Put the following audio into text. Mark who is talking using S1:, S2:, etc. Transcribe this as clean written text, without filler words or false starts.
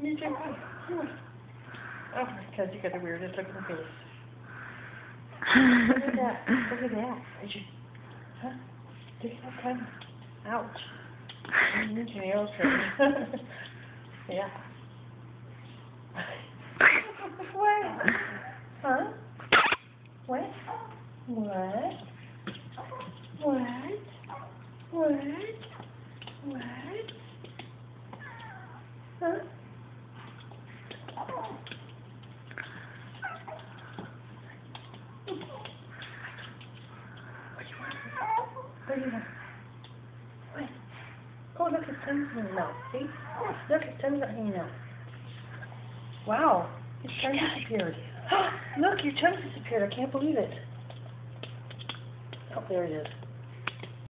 S1: You drink one. Come on. Oh, because you got the weirdest look in the face. Look at that. Look at that. Did you, huh? Look at that tongue. Ouch. You need your nails trimmed. Yeah. What? Huh? What? What? What? What? What? Huh? What do you want? What? Oh, look, his tongue's in your mouth. See? Look, his tongue's in your mouth. Wow. His tongue disappeared. Look, your tongue disappeared. I can't believe it. Oh, there it is.